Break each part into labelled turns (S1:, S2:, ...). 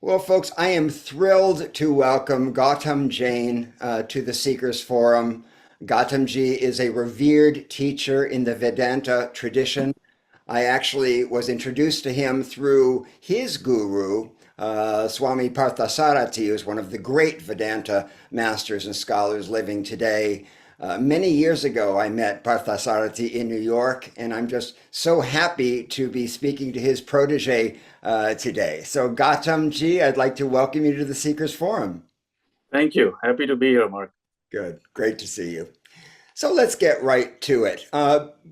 S1: Well, folks, I am thrilled to welcome Gautam Jain to the Seekers Forum. Gautamji is a revered teacher in the Vedanta tradition. I actually was introduced to him through his guru, Swami Parthasarathy, who's one of the great Vedanta masters and scholars living today. Many years ago, I met Parthasarathy in New York, and I'm just so happy to be speaking to his protege today. So, Gautamji, I'd like to welcome you to the Seekers Forum.
S2: Thank you. Happy to be here, Mark.
S1: Good, great to see you. So let's get right to it.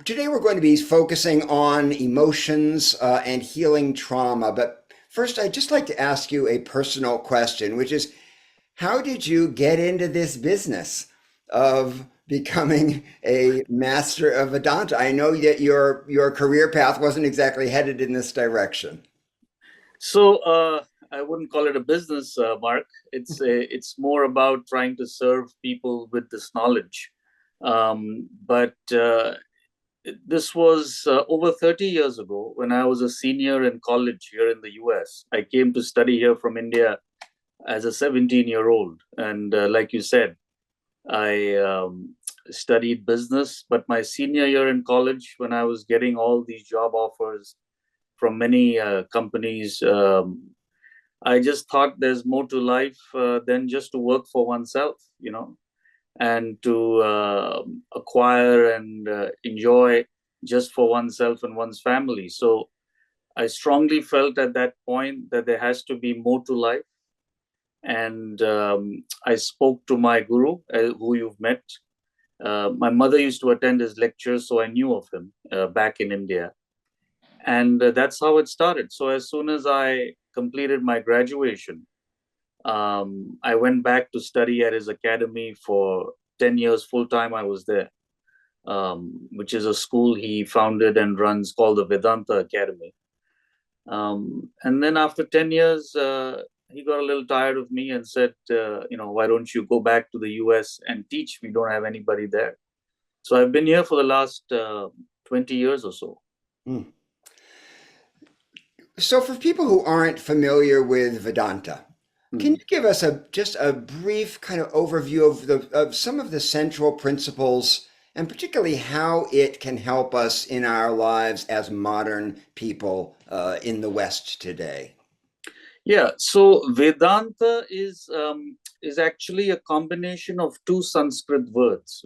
S1: Today we're going to be focusing on emotions and healing trauma. But first, I'd just like to ask you a personal question, which is, how did you get into this business of becoming a master of Vedanta? I know that your career path wasn't exactly headed in this direction.
S2: I wouldn't call it a business, Mark. It's more about trying to serve people with this knowledge. But this was over 30 years ago when I was a senior in college here in the US. I came to study here from India as a 17-year-old. And like you said, I studied business. But my senior year in college, when I was getting all these job offers from many companies, I just thought there's more to life than just to work for oneself, and to acquire and enjoy just for oneself and one's family. So I strongly felt at that point that there has to be more to life. And I spoke to my guru, who you've met. My mother used to attend his lectures, so I knew of him back in India. And that's how it started. So as soon as I completed my graduation, I went back to study at his academy for 10 years full time. I was there, which is a school he founded and runs called the Vedanta Academy. And then after 10 years, he got a little tired of me and said, why don't you go back to the US and teach? We don't have anybody there. So I've been here for the last 20 years or so.
S1: Hmm. So, for people who aren't familiar with Vedanta, can
S2: Mhm.
S1: you give us just a brief kind of overview of some of the central principles and particularly how it can help us in our lives as modern people in the West today?
S2: Yeah, so Vedanta is actually a combination of two Sanskrit words.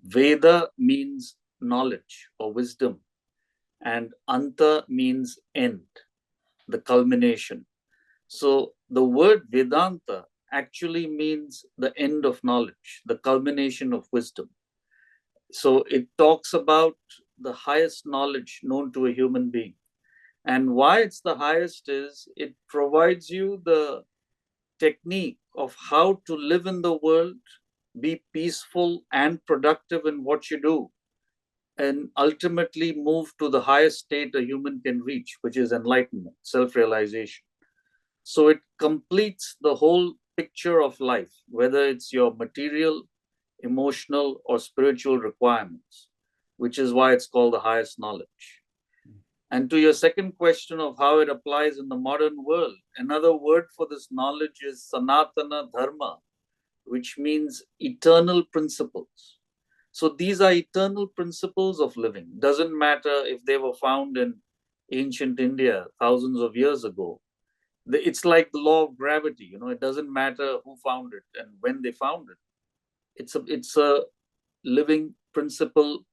S2: Veda means knowledge or wisdom, and Anta means end, the culmination. So the word Vedanta actually means the end of knowledge, the culmination of wisdom. So it talks about the highest knowledge known to a human being. And why it's the highest is it provides you the technique of how to live in the world, be peaceful and productive in what you do, and ultimately move to the highest state a human can reach, which is enlightenment, self realization. So it completes the whole picture of life, whether it's your material, emotional, or spiritual requirements, which is why it's called the highest knowledge. And to your second question of how it applies in the modern world, another word for this knowledge is Sanatana Dharma, which means eternal principles. So these are eternal principles of living. Doesn't matter if they were found in ancient India thousands of years ago. It's like the law of gravity. It doesn't matter who found it and when they found it. It's a living principle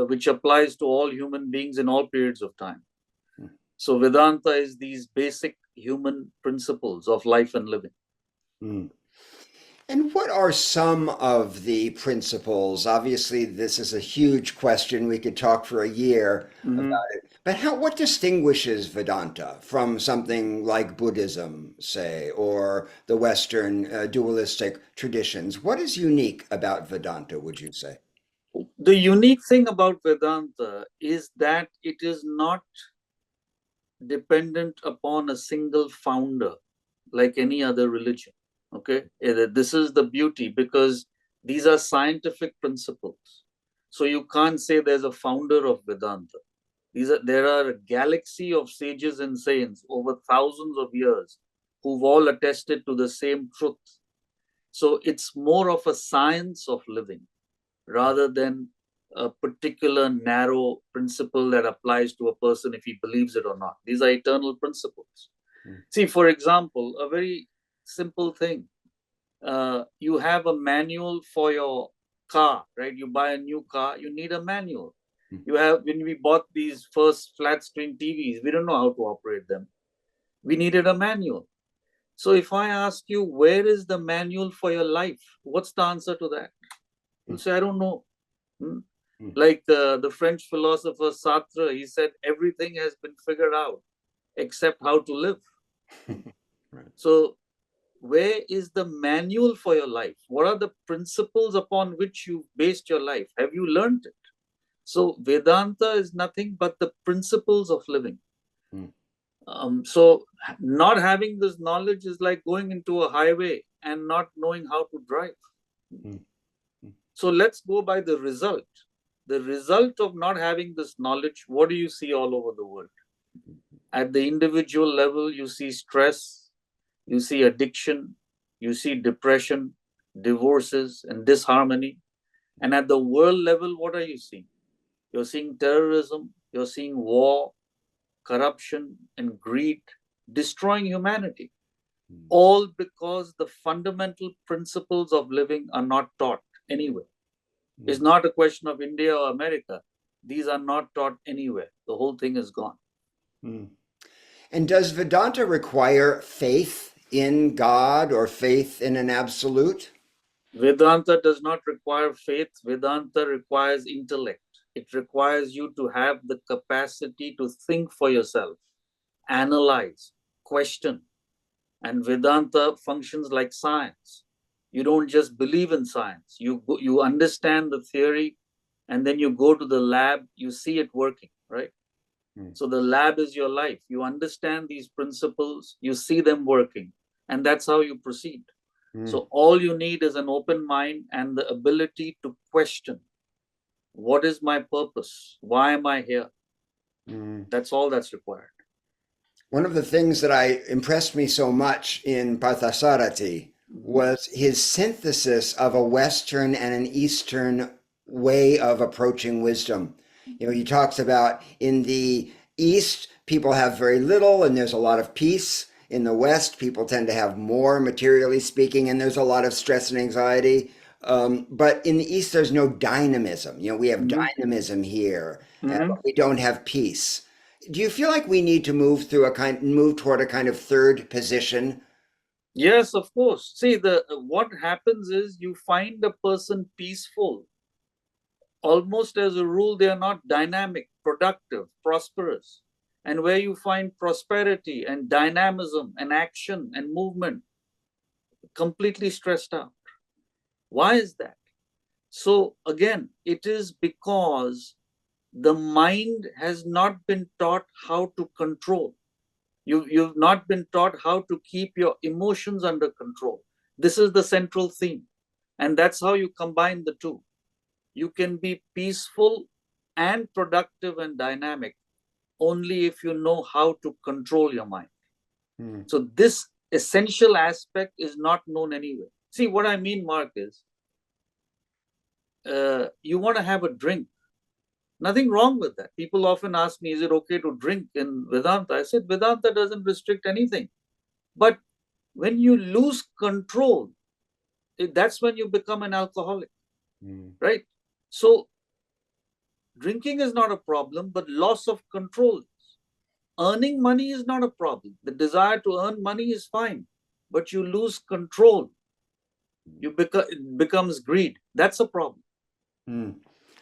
S2: which applies to all human beings in all periods of time. So Vedanta is these basic human principles of life and living.
S1: Hmm. And what are some of the principles? Obviously, this is a huge question. We could talk for a year
S2: Mhm.
S1: about it. But what distinguishes Vedanta from something like Buddhism, say, or the Western dualistic traditions? What is unique about Vedanta, would you say?
S2: The unique thing about Vedanta is that it is not dependent upon a single founder like any other religion. Okay, this is the beauty because these are scientific principles. So you can't say there's a founder of Vedanta. There are a galaxy of sages and saints over thousands of years who've all attested to the same truth. So it's more of a science of living rather than a particular narrow principle that applies to a person if he believes it or not. These are eternal principles. See, for example, a very simple thing. You have a manual for your car, right? You buy a new car, you need a manual. When we bought these first flat screen TVs, we don't know how to operate them. We needed a manual. So if I ask you, where is the manual for your life? What's the answer to that? You'll say, I don't know. Like the French philosopher Sartre, he said, everything has been figured out except how to live. Right. So where is the manual for your life? What are the principles upon which you based your life? Have you learned it? So Vedanta is nothing but the principles of living. So not having this knowledge is like going into a highway and not knowing how to drive. So let's go by the result. The result of not having this knowledge, what do you see all over the world? At the individual level, you see stress, you see addiction, you see depression, divorces, and disharmony. And at the world level, what are you seeing? You're seeing terrorism, you're seeing war, corruption, and greed destroying humanity. All because the fundamental principles of living are not taught anywhere. It's not a question of India or America. These are not taught anywhere. The whole thing is gone.
S1: And does Vedanta require faith in God or faith in an absolute?
S2: Vedanta does not require faith. Vedanta requires intellect. It requires you to have the capacity to think for yourself, analyze, question. And Vedanta functions like science. You don't just believe in science. You understand the theory, and then you go to the lab, you see it working, right? So the lab is your life. You understand these principles, you see them working, and that's how you proceed. So all you need is an open mind and the ability to question. What is my purpose? Why am I here? That's all that's required.
S1: One of the things that impressed me so much in Parthasarathy was his synthesis of a Western and an Eastern way of approaching wisdom. You know, he talks about in the East, people have very little and there's a lot of peace. In the West, people tend to have more, materially speaking, and there's a lot of stress and anxiety. But in the East, there's no dynamism. You know, we have dynamism here, but we don't have peace. Do you feel like we need to move toward a kind of third position?
S2: Yes, of course. See, what happens is you find a person peaceful. Almost as a rule, they are not dynamic, productive, prosperous. And where you find prosperity and dynamism and action and movement, completely stressed out. Why is that? So again, it is because the mind has not been taught how to control. You've not been taught how to keep your emotions under control. This is the central theme. And that's how you combine the two. You can be peaceful and productive and dynamic only if you know how to control your mind. So this essential aspect is not known anywhere. See, what I mean, Mark, is you want to have a drink. Nothing wrong with that. People often ask me, is it okay to drink in Vedanta? I said, Vedanta doesn't restrict anything. But when you lose control, that's when you become an alcoholic, right? So drinking is not a problem, but loss of control is. Earning money is not a problem. The desire to earn money is fine, but you lose control. It becomes greed. That's a problem.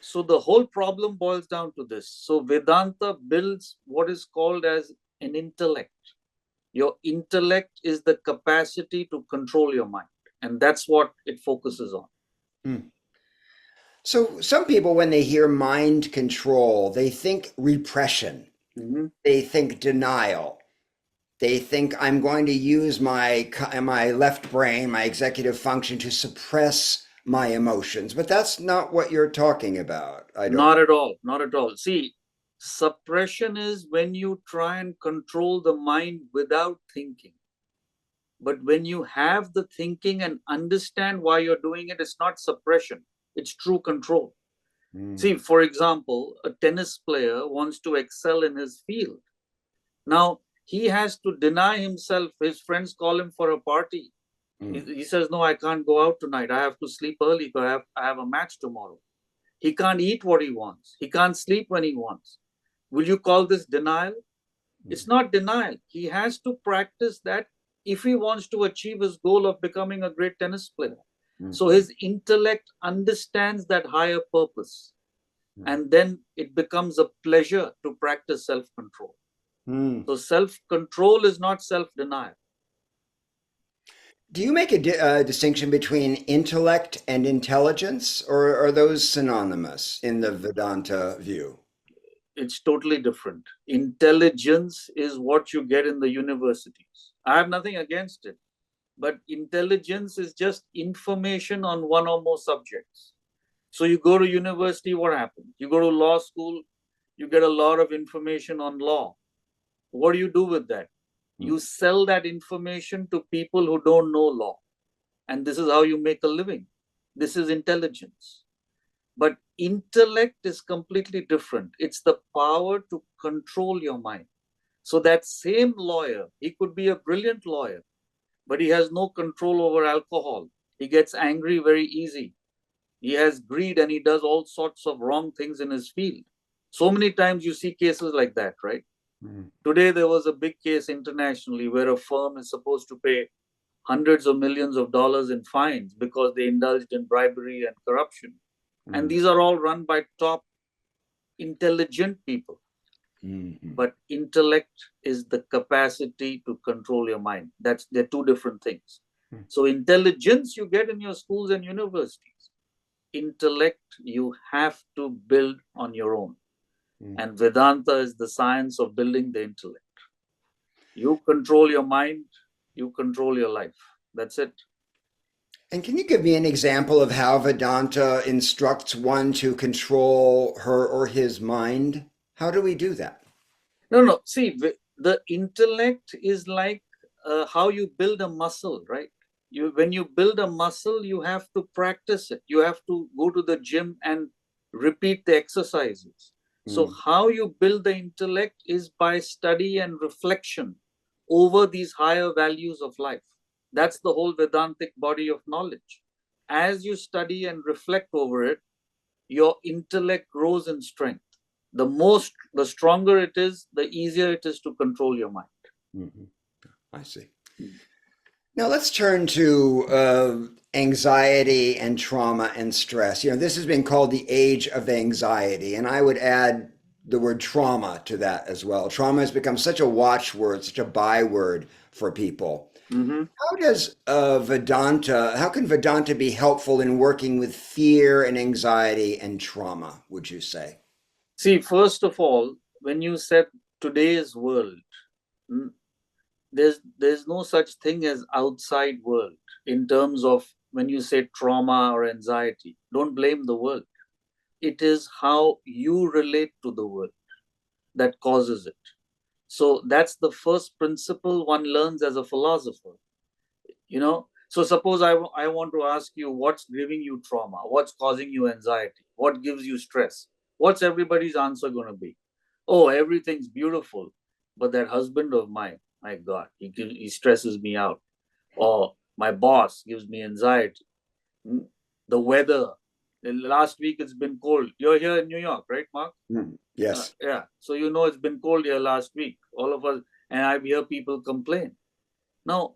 S2: So the whole problem boils down to this. So Vedanta builds what is called as an intellect. Your intellect is the capacity to control your mind. And that's what it focuses on.
S1: So some people, when they hear mind control, they think repression. They think denial. They think I'm going to use my left brain, my executive function, to suppress my emotions. But that's not what you're talking about.
S2: Not at all. Not at all. See, suppression is when you try and control the mind without thinking. But when you have the thinking and understand why you're doing it, it's not suppression, it's true control. See, for example, a tennis player wants to excel in his field. Now, he has to deny himself. His friends call him for a party. He says, no, I can't go out tonight. I have to sleep early because I have a match tomorrow. He can't eat what he wants. He can't sleep when he wants. Will you call this denial? It's not denial. He has to practice that if he wants to achieve his goal of becoming a great tennis player. So his intellect understands that higher purpose. And then it becomes a pleasure to practice self-control. So self-control is not self-denial.
S1: Do you make a distinction between intellect and intelligence, or are those synonymous in the Vedanta view?
S2: It's totally different. Intelligence is what you get in the universities. I have nothing against it. But intelligence is just information on one or more subjects. So you go to university, what happens? You go to law school, you get a lot of information on law. What do you do with that? You sell that information to people who don't know law. And this is how you make a living. This is intelligence. But intellect is completely different. It's the power to control your mind. So that same lawyer, he could be a brilliant lawyer, but he has no control over alcohol. He gets angry very easy. He has greed and he does all sorts of wrong things in his field. So many times you see cases like that, right? Today there was a big case internationally where a firm is supposed to pay hundreds of millions of dollars in fines because they indulged in bribery and corruption. And these are all run by top intelligent people. But intellect is the capacity to control your mind. They're two different things. So intelligence you get in your schools and universities. Intellect you have to build on your own. And Vedanta is the science of building the intellect. You control your mind, you control your life. That's it.
S1: And can you give me an example of how Vedanta instructs one to control her or his mind? How do we do that?
S2: No. See, the intellect is like how you build a muscle, right? When you build a muscle, you have to practice it. You have to go to the gym and repeat the exercises. So how you build the intellect is by study and reflection over these higher values of life. That's the whole Vedantic body of knowledge. As you study and reflect over it, your intellect grows in strength. The stronger it is, the easier it is to control your mind.
S1: I see. Now let's turn to anxiety and trauma and stress. This has been called the age of anxiety, and I would add the word trauma to that as well. Trauma has become such a watchword, such a byword for people. How does how can Vedanta be helpful in working with fear and anxiety and trauma, would you say?
S2: See, first of all, when you said today's world, there's no such thing as outside world in terms of when you say trauma or anxiety. Don't blame the world. It is how you relate to the world that causes it. So that's the first principle one learns as a philosopher. So suppose I want to ask you, what's giving you trauma? What's causing you anxiety? What gives you stress? What's everybody's answer going to be? Oh, everything's beautiful, but that husband of mine, my God, he stresses me out. Or my boss gives me anxiety. The weather. Last week it's been cold. You're here in New York, right, Mark?
S1: Yes.
S2: Yeah. So it's been cold here last week. All of us, and I hear people complain. Now,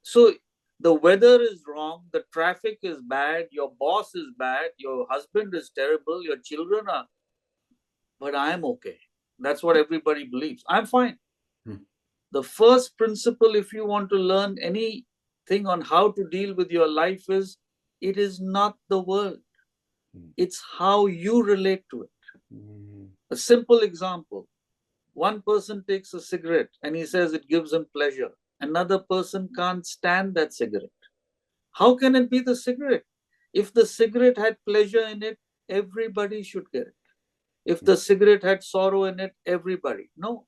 S2: so the weather is wrong, the traffic is bad, your boss is bad, your husband is terrible, your children are, but I'm okay. That's what everybody believes. I'm fine. The first principle, if you want to learn anything on how to deal with your life, is it is not the world. It's how you relate to it. A simple example. One person takes a cigarette and he says it gives him pleasure. Another person can't stand that cigarette. How can it be the cigarette? If the cigarette had pleasure in it, everybody should get it. If the cigarette had sorrow in it, everybody. No.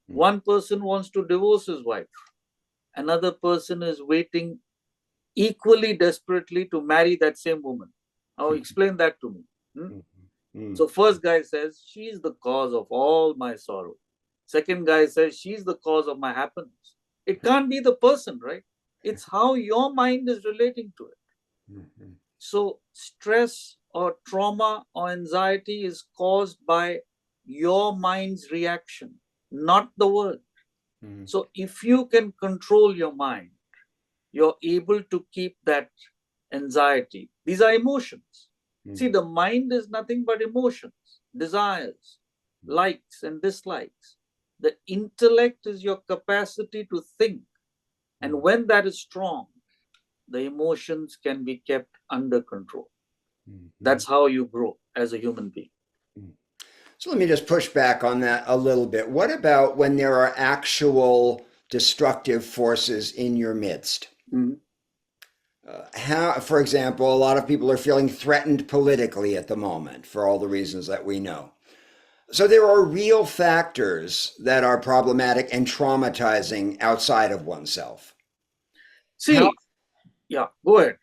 S2: One person wants to divorce his wife. another person is waiting equally desperately to marry that same woman. Now explain that to me. So first guy says, she's the cause of all my sorrow. Second guy says, she's the cause of my happiness. It can't be the person, right? It's how your mind is relating to it. So stress or trauma or anxiety is caused by your mind's reaction, not the world. So if you can control your mind, you're able to keep that anxiety. These are emotions. See, the mind is nothing but emotions, desires, likes and dislikes. The intellect is your capacity to think. And when that is strong, the emotions can be kept under control. That's how you grow as a human being.
S1: So let me just push back on that a little bit. What about when there are actual destructive forces in your midst? How, for example, a lot of people are feeling threatened politically at the moment for all the reasons that we know. So there are real factors that are problematic and traumatizing outside of oneself.
S2: See, yeah, go ahead.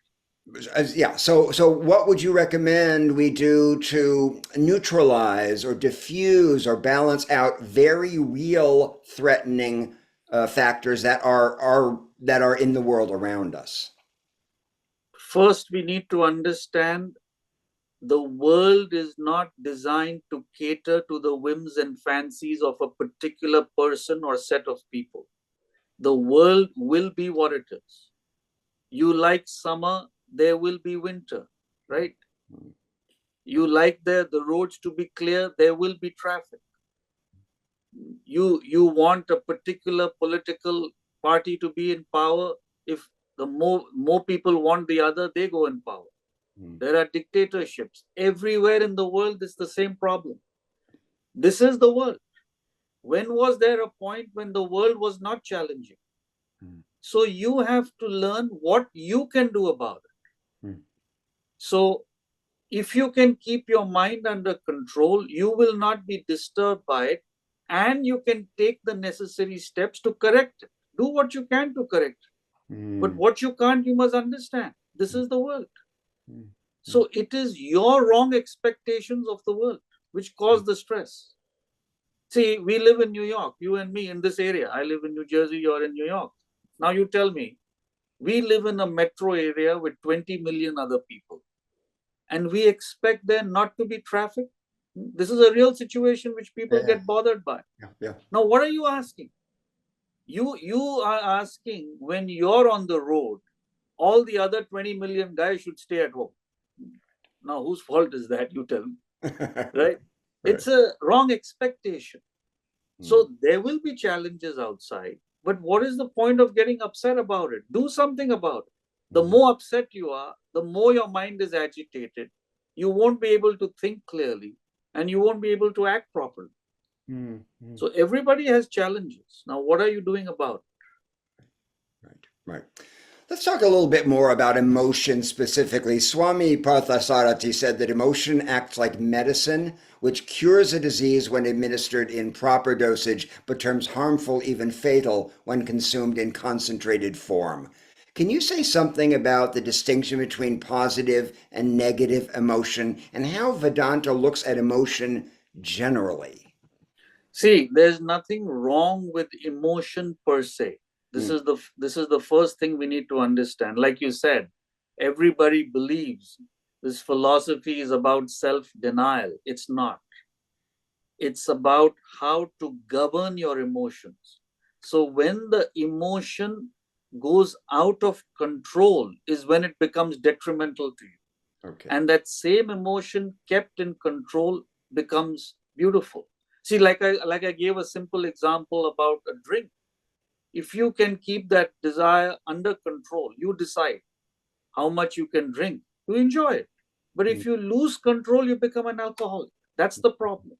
S1: Yeah, so what would you recommend we do to neutralize or diffuse or balance out very real threatening factors that are in the world around us?
S2: First, we need to understand the world is not designed to cater to the whims and fancies of a particular person or set of people. The world will be what it is. You like summer, there will be winter, right? You like the roads to be clear, there will be traffic. You want a particular political party to be in power. If the more people want the other, they go in power. There are dictatorships everywhere in the world. It's the same problem. This is the world. When was there a point when the world was not challenging? So you have to learn what you can do about it. So if you can keep your mind under control, you will not be disturbed by it, and you can take the necessary steps to correct it. Do what you can to correct it. But what you can't, you must understand. This is the world. So it is your wrong expectations of the world which cause the stress. See, we live in New York, you and me in this area. I live in New Jersey, you're in New York. Now you tell me, we live in a metro area with 20 million other people, and we expect there not to be traffic. This is a real situation which people get bothered by. Now, what are you asking? You are asking, when you're on the road, all the other 20 million guys should stay at home. Now, whose fault is that? You tell me. Right? It's a wrong expectation. So there will be challenges outside, but what is the point of getting upset about it? Do something about it. The more upset you are, the more your mind is agitated. You won't be able to think clearly, and you won't be able to act properly. So everybody has challenges. Now, what are you doing about it?
S1: Right. Let's talk a little bit more about emotion specifically. Swami Parthasarathy said that emotion acts like medicine, which cures a disease when administered in proper dosage, but turns harmful, even fatal, when consumed in concentrated form. Can you say something about the distinction between positive and negative emotion and how Vedanta looks at emotion generally?
S2: See, there's nothing wrong with emotion per se. This is the first thing we need to understand. Like you said, everybody believes this philosophy is about self-denial. It's not. It's about how to govern your emotions. So when the emotion goes out of control is when it becomes detrimental to you. And that same emotion kept in control becomes beautiful. See, like I gave a simple example about a drink. If you can keep that desire under control, you decide how much you can drink, you enjoy it. But if you lose control, you become an alcoholic. That's the problem.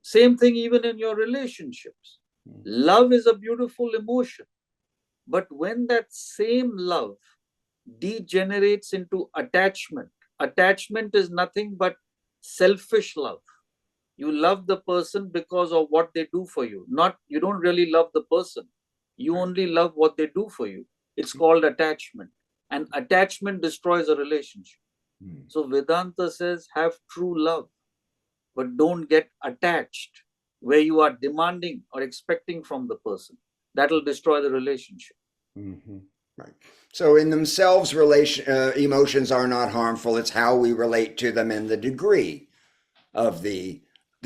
S2: Same thing even in your relationships. Love is a beautiful emotion. But when that same love degenerates into attachment, attachment is nothing but selfish love. You love the person because of what they do for you. You don't really love the person. You only love what they do for you. It's called attachment. And attachment destroys a relationship. So Vedanta says have true love, but don't get attached where you are demanding or expecting from the person. That will destroy the relationship.
S1: Right. So in themselves, emotions are not harmful. It's how we relate to them and the degree of the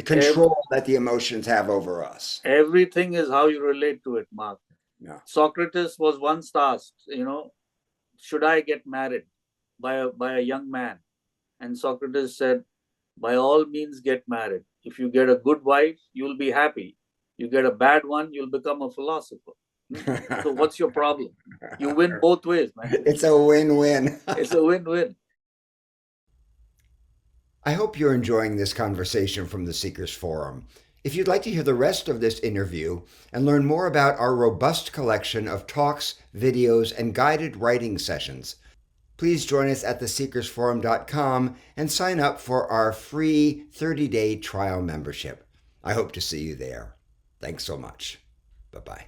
S1: control that the emotions have over us.
S2: Everything is how you relate to it, Mark.
S1: Yeah.
S2: Socrates was once asked, should I get married by a young man? And Socrates said, by all means get married. If you get a good wife, you'll be happy. You get a bad one, you'll become a philosopher. So what's your problem? You win both ways, man.
S1: It's a win-win.
S2: It's a win-win.
S1: I hope you're enjoying this conversation from the Seekers Forum. If you'd like to hear the rest of this interview and learn more about our robust collection of talks, videos, and guided writing sessions, please join us at theseekersforum.com and sign up for our free 30-day trial membership. I hope to see you there. Thanks so much. Bye-bye.